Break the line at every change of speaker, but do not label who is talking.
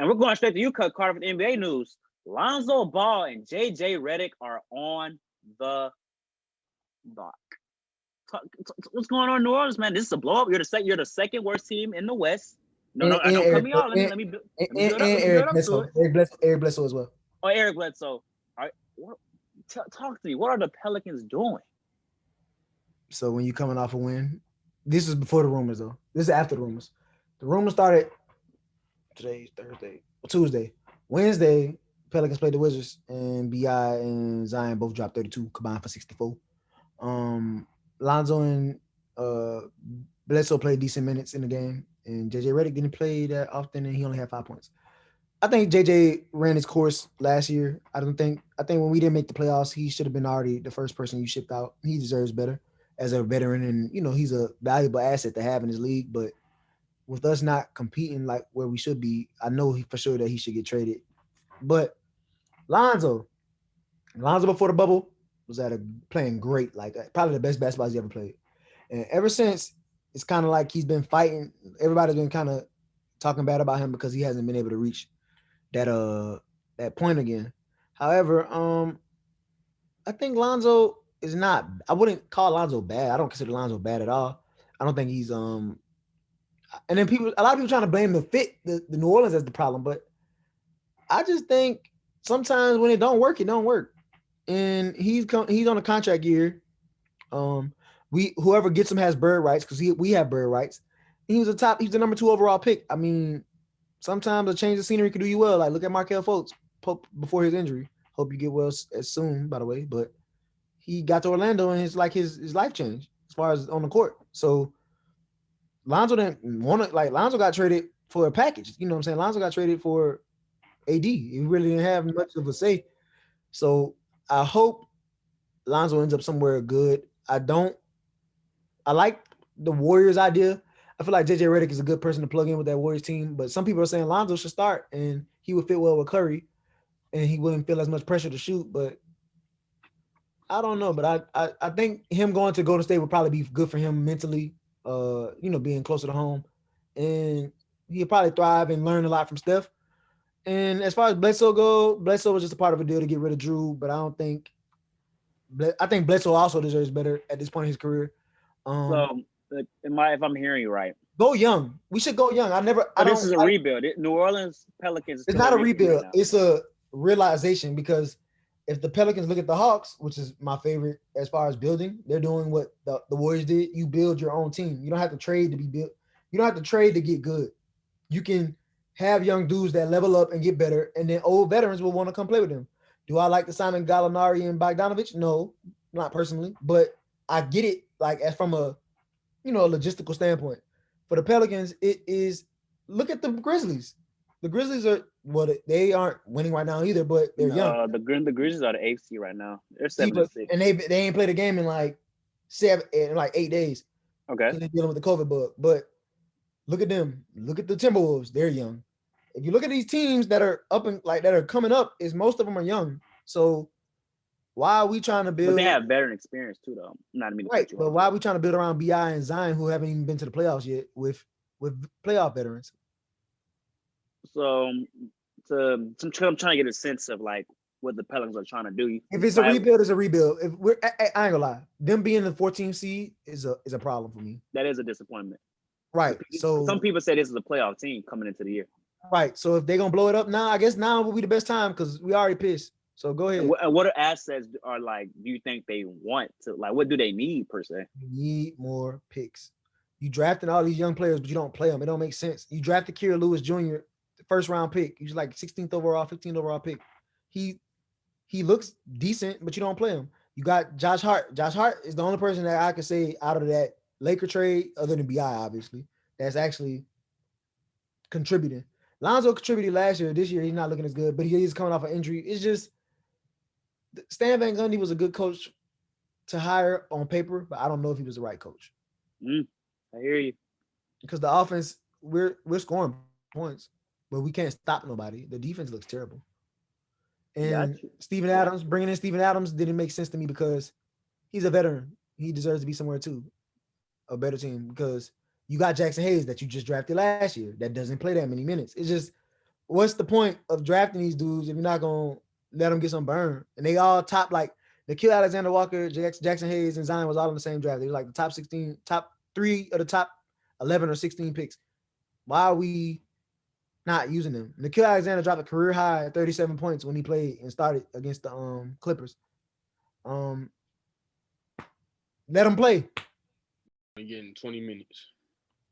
And we're going straight to you, Carter, for the NBA news. Lonzo Ball and JJ Reddick are on the block. What's going on in New Orleans, man? This is a blow up. You're the second worst team in the West. No, don't cut me off. Let me build up to it.
Eric Bledsoe as well.
Oh, Eric Bledsoe. All right, talk to me. What are the Pelicans doing?
So when you coming off a win, this is before the rumors though. This is after the rumors. The rumors started today's Thursday, Tuesday, Wednesday. Pelicans played the Wizards, and Bi and Zion both dropped 32 combined for 64. Lonzo and Bledsoe played decent minutes in the game, and JJ Redick didn't play that often, and he only had 5 points. I think JJ ran his course last year. I think when we didn't make the playoffs, he should have been already the first person you shipped out. He deserves better as a veteran, and he's a valuable asset to have in his league. But with us not competing like where we should be, I know for sure that he should get traded. But Lonzo before the bubble was playing great, like probably the best basketball he's ever played. And ever since, it's kind of like he's been fighting. Everybody's been kind of talking bad about him because he hasn't been able to reach that point again. However, I think Lonzo is not. I wouldn't call Lonzo bad. I don't consider Lonzo bad at all. I don't think he's And then a lot of people trying to blame the New Orleans as the problem, but I just think sometimes when it don't work, it don't work. And he's on a contract year. Whoever gets him has bird rights because we have bird rights. He's the number 2 overall pick. I mean, sometimes a change of scenery could do you well. Like look at Markelle Fultz before his injury. Hope you get well as soon, by the way. But he got to Orlando and his life changed as far as on the court. So Lonzo Lonzo got traded for a package. You know what I'm saying? Lonzo got traded for AD. He really didn't have much of a say. So I hope Lonzo ends up somewhere good. I like the Warriors idea. I feel like JJ Redick is a good person to plug in with that Warriors team, but some people are saying Lonzo should start and he would fit well with Curry and he wouldn't feel as much pressure to shoot, but I don't know. But I think him going to Golden State would probably be good for him mentally, being closer to home. And he'll probably thrive and learn a lot from Steph. And as far as Bledsoe goes, Bledsoe was just a part of a deal to get rid of Drew, but I think Bledsoe also deserves better at this point in his career.
If I'm hearing you right,
go young. We should go young.
This is a rebuild. New Orleans Pelicans.
It's not a rebuild. It's a realization because if the Pelicans look at the Hawks, which is my favorite as far as building, they're doing what the Warriors did. You build your own team. You don't have to trade to be built. You don't have to trade to get good. You can have young dudes that level up and get better, and then old veterans will want to come play with them. Do I like the signing Gallinari and Bogdanovich? No, not personally, but I get it. Like as from a logistical standpoint. For the Pelicans, it is look at the Grizzlies. The Grizzlies they aren't winning right now either, but they're young.
The Grizzlies are the 8th seed right now. They're 7-6.
And they ain't played a game in like 8 days.
Okay.
They're dealing with the COVID bug. But look at them. Look at the Timberwolves. They're young. If you look at these teams that are that are coming up, most of them are young. So why are we trying to build?
But they have veteran experience too, though.
Right, but why are we trying to build around Bi and Zion, who haven't even been to the playoffs yet, with playoff veterans?
So, I'm trying to get a sense of like what the Pelicans are trying to do.
If it's a rebuild, it's a rebuild. If I ain't gonna lie, them being the 14th seed is a problem for me.
That is a disappointment.
Right. So
some people say this is a playoff team coming into the year.
Right. So if they're gonna blow it up now, I guess now will be the best time because we already pissed. So go ahead.
What assets are like? Do you think they want to like? What do they need per se?
You need more picks. You drafted all these young players, but you don't play them. It don't make sense. You drafted Kira Lewis Jr., the first round pick. He's like 16th overall, 15th overall pick. He looks decent, but you don't play him. You got Josh Hart. Josh Hart is the only person that I could say out of that Laker trade, other than Bi, obviously, that's actually contributing. Lonzo contributed last year. This year, he's not looking as good, but he is coming off an injury. It's just Stan Van Gundy was a good coach to hire on paper, but I don't know if he was the right coach.
I hear you.
Because the offense, we're scoring points, but we can't stop nobody. The defense looks terrible. And bringing in Steven Adams didn't make sense to me because he's a veteran. He deserves to be somewhere too, a better team, because you got Jackson Hayes that you just drafted last year that doesn't play that many minutes. It's just what's the point of drafting these dudes if you're not gonna let them get some burn? And they all top like Nikhil Alexander Walker, Jackson Hayes, and Zion was all in the same draft. They were like the top 3 of the top 11 or 16 picks. Why are we not using them? Nikhil Alexander dropped a career high at 37 points when he played and started against the Clippers. Let him play.
Getting 20 minutes.